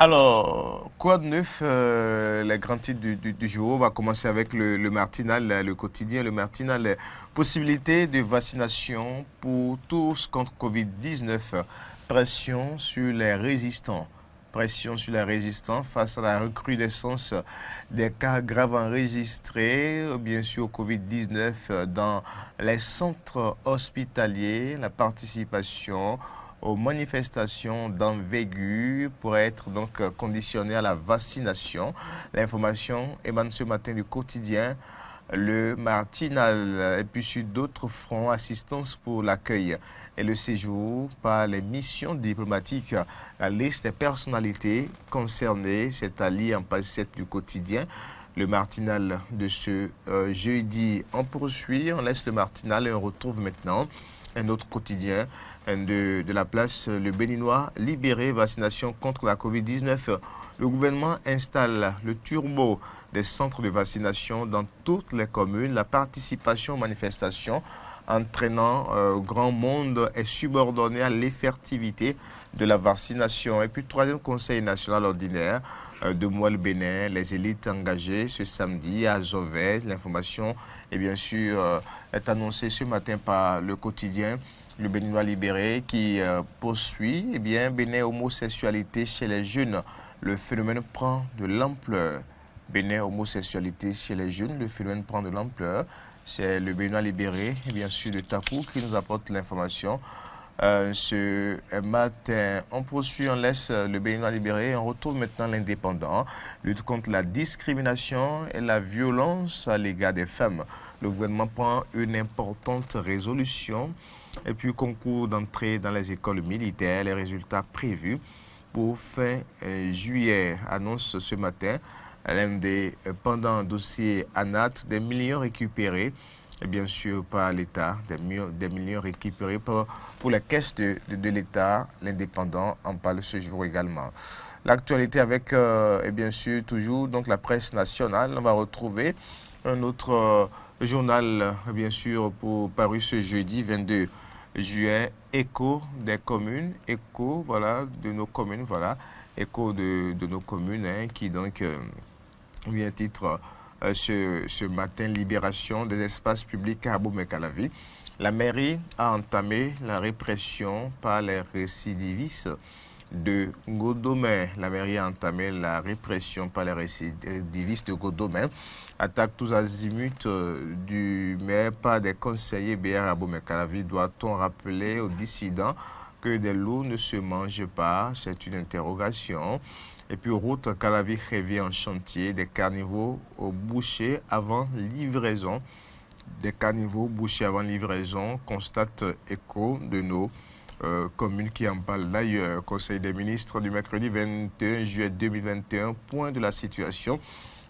Alors, quoi de neuf, les grands titres du jour? On va commencer avec le matinal, le quotidien, le matinal. Possibilité de vaccination pour tous contre Covid-19. Pression sur les résistants. Pression sur les résistants face à la recrudescence des cas graves enregistrés, bien sûr, au Covid-19 dans les centres hospitaliers. La participation aux manifestations d'envergure pourrait être donc conditionnée à la vaccination. L'information émane ce matin du quotidien Le Matinal et puis sur d'autres fronts, assistance pour l'accueil et le séjour par les missions diplomatiques. La liste des personnalités concernées, c'est à lire en page 7 du quotidien. Le Martinal de ce jeudi. On poursuit, on laisse le Martinal et on retrouve maintenant un autre quotidien de la place, le Béninois libéré, vaccination contre la Covid-19. Le gouvernement installe le turbo des centres de vaccination dans toutes les communes. La participation aux manifestations entraînant grand monde est subordonnée à l'effectivité de la vaccination. Et puis, troisième conseil national ordinaire de Mouel Bénin, les élites engagées ce samedi à Zovez. L'information est bien sûr est annoncée ce matin par le quotidien Le Béninois libéré qui poursuit. Eh bien, Bénin homosexualité chez les jeunes. Le phénomène prend de l'ampleur. Bénin homosexualité chez les jeunes, le phénomène prend de l'ampleur. C'est le Béninois libéré, et bien sûr de Takou, qui nous apporte l'information. Ce matin, on poursuit, on laisse le Béninois libéré, on retrouve maintenant l'Indépendant. Lutte contre la discrimination et la violence à l'égard des femmes. Le gouvernement prend une importante résolution et puis concours d'entrée dans les écoles militaires. Les résultats prévus pour fin juillet annonce ce matin l'Indépendant dossier ANAT, des millions récupérés. Et bien sûr par l'État, des millions récupérés pour la caisse de l'État. L'Indépendant en parle ce jour également. L'actualité avec, et bien sûr, toujours donc la presse nationale. On va retrouver un autre journal, bien sûr, paru ce jeudi 22 juillet, écho des communes, écho, voilà, de nos communes, voilà, écho de nos communes, hein, qui donc, bien titre, ce matin, libération des espaces publics à Abomey-Calavi. La mairie a entamé la répression par les récidivistes de Godomè. La mairie a entamé la répression par les récidivistes de Godomè. Attaque tous azimuts du maire par des conseillers BR à Abomey-Calavi. Doit-on rappeler aux dissidents que des loups ne se mangent pas? C'est une interrogation. Et puis route Calavi-Révier en chantier, des carnivaux au boucher avant livraison. Des carnivaux bouchés avant livraison, constate écho de nos communes qui en parlent d'ailleurs. Conseil des ministres du mercredi 21 juillet 2021, point de la situation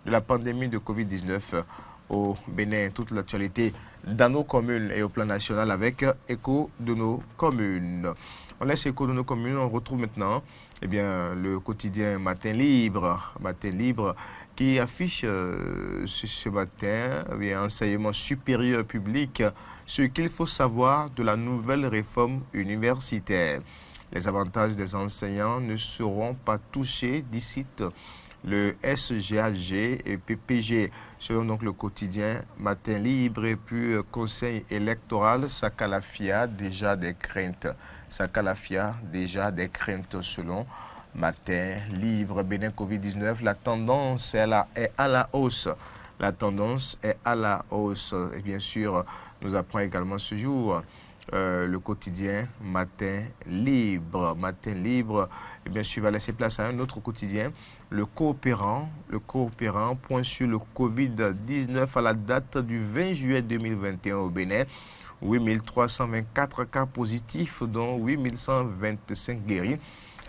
de la pandémie de Covid-19 au Bénin. Toute l'actualité dans nos communes et au plan national avec écho de nos communes. On laisse écho de nos communes, on retrouve maintenant le quotidien Matin Libre qui affiche ce matin enseignement supérieur public, ce qu'il faut savoir de la nouvelle réforme universitaire. Les avantages des enseignants ne seront pas touchés d'ici le SGAG et PPG, selon donc le quotidien Matin Libre. Et puis conseil électoral, Sakalafia, déjà des craintes. Sakalafia, déjà des craintes selon Matin Libre. Bénin Covid-19, la tendance est à la hausse. La tendance est à la hausse. Et bien sûr, nous apprend également ce jour le quotidien Matin Libre. Matin Libre, et bien sûr, va laisser place à un autre quotidien, le coopérant, point sur le Covid-19 à la date du 20 juillet 2021 au Bénin. 8324 cas positifs, dont 8125 guéris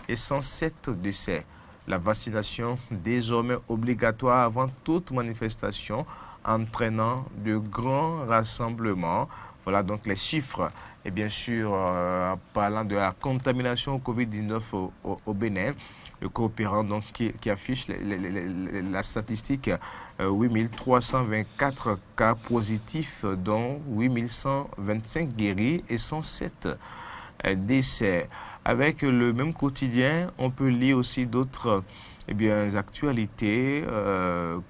et 107 décès. La vaccination désormais obligatoire avant toute manifestation entraînant de grands rassemblements. Voilà donc les chiffres. Et bien sûr, parlant de la contamination au Covid-19 au Bénin, le coopérant donc, qui affiche la statistique, 8324 cas positifs, dont 8125 guéris et 107 décès. Avec le même quotidien, on peut lire aussi d'autres actualités,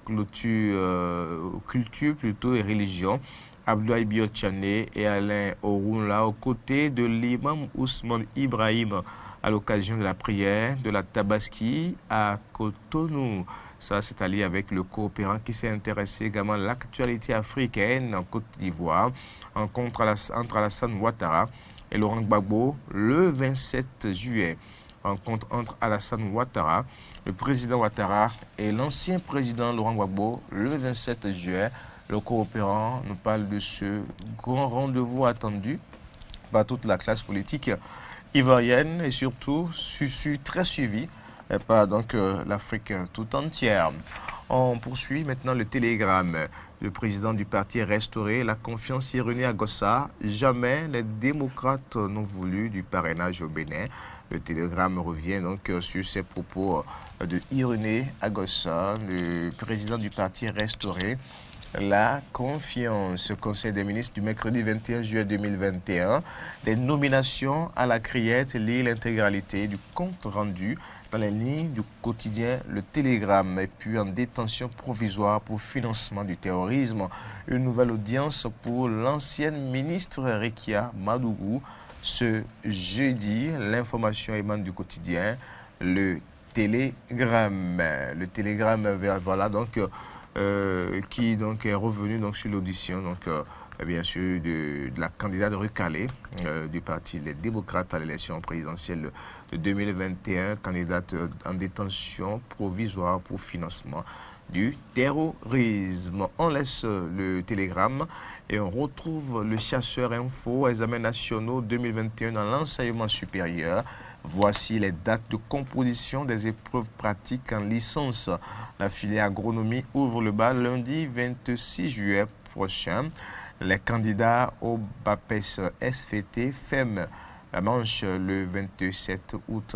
culture plutôt et religion. Abdoulaye Biotchane et Alain Orunla aux côtés de l'imam Ousmane Ibrahim à l'occasion de la prière de la Tabaski à Cotonou. Ça, c'est allié avec le coopérant qui s'est intéressé également à l'actualité africaine en Côte d'Ivoire. Rencontre entre Alassane Ouattara et Laurent Gbagbo le 27 juillet. Rencontre entre Alassane Ouattara, le président Ouattara et l'ancien président Laurent Gbagbo le 27 juillet. Le coopérant nous parle de ce grand rendez-vous attendu par toute la classe politique ivoirienne et surtout très suivi par l'Afrique tout entière. On poursuit maintenant le télégramme. Le président du parti restauré, la confiance Irénée Agossa. Jamais les démocrates n'ont voulu du parrainage au Bénin. Le télégramme revient donc sur ces propos de Irénée Agossa, le président du parti restauré. La confiance. Conseil des ministres du mercredi 21 juillet 2021. Des nominations à la criette lit l'intégralité du compte rendu dans les lignes du quotidien Le Télégramme. Et puis en détention provisoire pour financement du terrorisme. Une nouvelle audience pour l'ancienne ministre Rekia Madougou ce jeudi. L'information émane du quotidien Le Télégramme. Le Télégramme, voilà donc... qui donc est revenu donc sur l'audition bien sûr de la candidate recalée du parti Les Démocrates à l'élection présidentielle de 2021, candidate en détention provisoire pour financement du terrorisme. On laisse le télégramme et on retrouve le chasseur info, examens nationaux 2021 dans l'enseignement supérieur. Voici les dates de composition des épreuves pratiques en licence. La filière agronomie ouvre le bal lundi 26 juillet prochain. Les candidats au BAPES SVT ferment la manche le 27 août.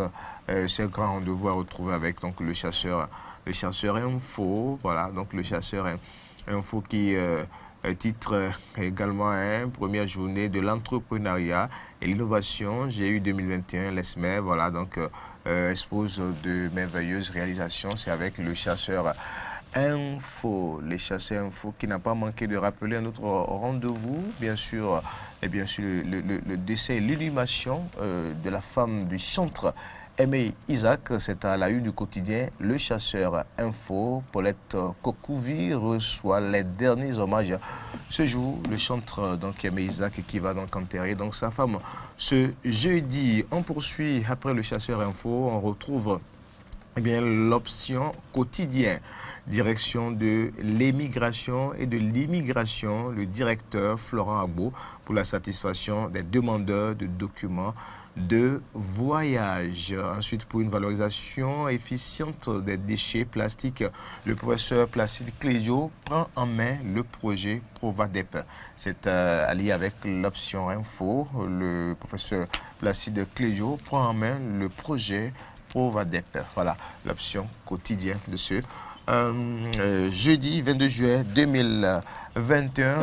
C'est un grand rendez-vous à retrouver avec donc, le chasseur info. Voilà, donc le chasseur info qui titre également première journée de l'entrepreneuriat et l'innovation GU 2021 l'ESME. Voilà, donc expose de merveilleuses réalisations. C'est avec le chasseur info, les chasseurs info qui n'a pas manqué de rappeler un autre rendez-vous, bien sûr, le décès et l'inhumation de la femme du chantre Aimé Isaac. C'est à la une du quotidien Le Chasseur Info. Paulette Kokouvi reçoit les derniers hommages ce jour. Le chantre donc Aimé Isaac qui va donc enterrer donc sa femme ce jeudi. On poursuit après Le Chasseur Info. On retrouve l'option quotidien, direction de l'émigration et de l'immigration, le directeur Florent Agbo pour la satisfaction des demandeurs de documents de voyage. Ensuite, pour une valorisation efficiente des déchets plastiques, le professeur Placide Clédio prend en main le projet Provadep. C'est allié avec l'option info. Le professeur Placide Clédio prend en main le projet Provadep. Voilà l'option quotidienne de ce jeudi 22 juillet 2021.